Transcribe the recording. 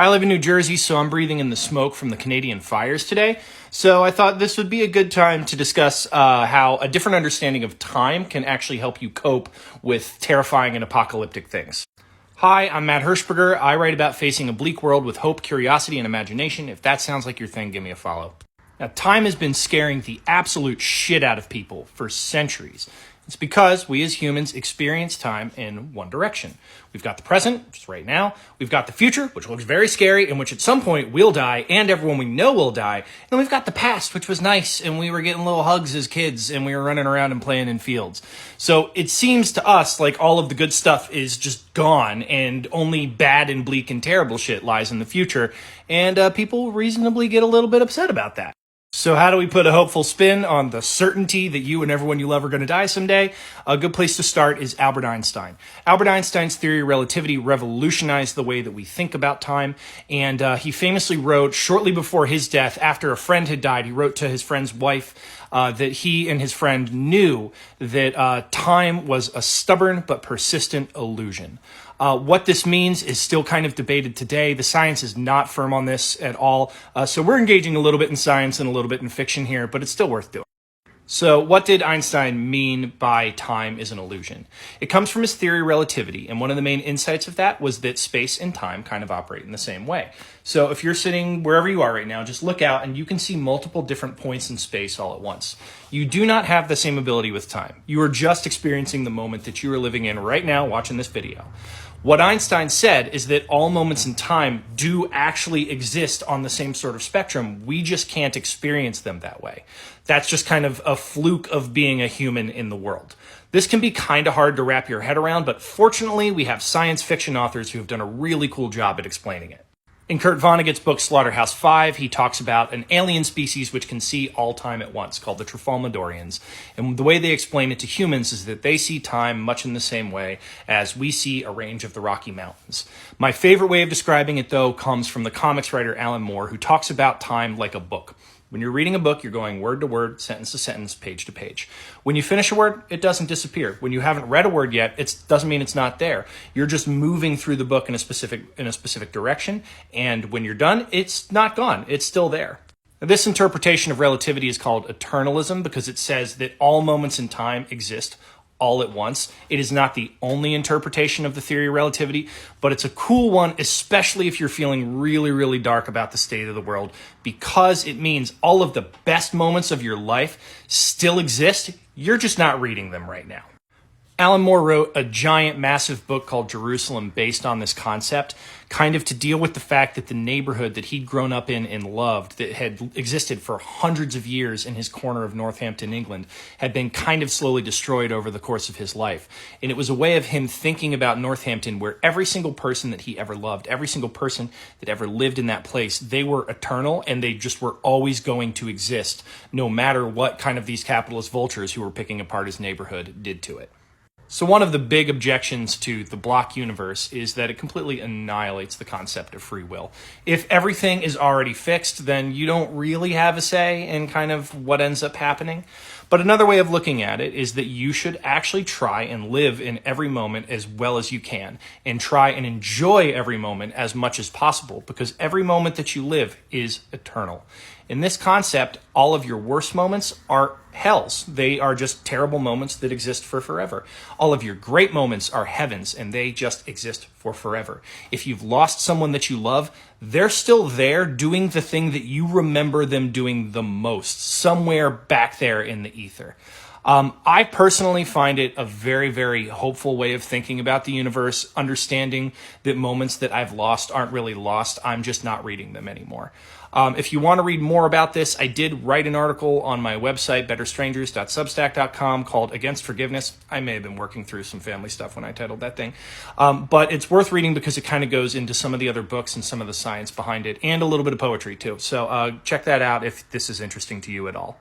I live in New Jersey, so I'm breathing in the smoke from the Canadian fires today. So I thought this would be a good time to discuss how a different understanding of time can actually help you cope with terrifying and apocalyptic things. Hi, I'm Matt Hirschberger. I write about facing a bleak world with hope, curiosity, and imagination. If that sounds like your thing, give me a follow. Now, time has been scaring the absolute shit out of people for centuries. It's because we as humans experience time in one direction. We've got the present, which is right now. We've got the future, which looks very scary, in which at some point we'll die and everyone we know will die. And we've got the past, which was nice, and we were getting little hugs as kids, and we were running around and playing in fields. So it seems to us like all of the good stuff is just gone, and only bad and bleak and terrible shit lies in the future. And people reasonably get a little bit upset about that. So how do we put a hopeful spin on the certainty that you and everyone you love are going to die someday? A good place to start is Albert Einstein. Albert Einstein's theory of relativity revolutionized the way that we think about time, and he famously wrote shortly before his death, after a friend had died, he wrote to his friend's wife that he and his friend knew that time was a stubborn but persistent illusion. What this means is still kind of debated today. The science is not firm on this at all. So we're engaging a little bit in science and a little bit in fiction here, but it's still worth doing. So what did Einstein mean by time is an illusion? It comes from his theory of relativity, and one of the main insights of that was that space and time kind of operate in the same way. So if you're sitting wherever you are right now, just look out and you can see multiple different points in space all at once. You do not have the same ability with time. You are just experiencing the moment that you are living in right now watching this video. What Einstein said is that all moments in time do actually exist on the same sort of spectrum. We just can't experience them that way. That's just kind of a fluke of being a human in the world. This can be kind of hard to wrap your head around, but fortunately we have science fiction authors who have done a really cool job at explaining it. In Kurt Vonnegut's book Slaughterhouse-Five, he talks about an alien species which can see all time at once, called the Trifalmadorians. And the way they explain it to humans is that they see time much in the same way as we see a range of the Rocky Mountains. My favorite way of describing it, though, comes from the comics writer Alan Moore, who talks about time like a book. When you're reading a book, you're going word to word, sentence to sentence, page to page. When you finish a word, it doesn't disappear. When you haven't read a word yet, it doesn't mean it's not there. You're just moving through the book in a specific direction, and when you're done, it's not gone. It's still there. Now, this interpretation of relativity is called eternalism because it says that all moments in time exist all at once. It is not the only interpretation of the theory of relativity, but it's a cool one, especially if you're feeling really, really dark about the state of the world, because it means all of the best moments of your life still exist. You're just not reading them right now. Alan Moore wrote a giant, massive book called Jerusalem based on this concept, kind of to deal with the fact that the neighborhood that he'd grown up in and loved, that had existed for hundreds of years in his corner of Northampton, England, had been kind of slowly destroyed over the course of his life. And it was a way of him thinking about Northampton, where every single person that he ever loved, every single person that ever lived in that place, they were eternal, and they just were always going to exist, no matter what kind of these capitalist vultures who were picking apart his neighborhood did to it. So one of the big objections to the block universe is that it completely annihilates the concept of free will. If everything is already fixed, then you don't really have a say in kind of what ends up happening. But another way of looking at it is that you should actually try and live in every moment as well as you can, and try and enjoy every moment as much as possible, because every moment that you live is eternal. In this concept, all of your worst moments are hells. They are just terrible moments that exist for forever. All of your great moments are heavens, and they just exist for forever. If you've lost someone that you love, they're still there doing the thing that you remember them doing the most, somewhere back there in the ether. I personally find it a very, very hopeful way of thinking about the universe, understanding that moments that I've lost aren't really lost. I'm just not reading them anymore. If you want to read more about this, I did write an article on my website, betterstrangers.substack.com, called Against Forgiveness. I may have been working through some family stuff when I titled that thing. But it's worth reading because it kind of goes into some of the other books and some of the science behind it, and a little bit of poetry too. So check that out if this is interesting to you at all.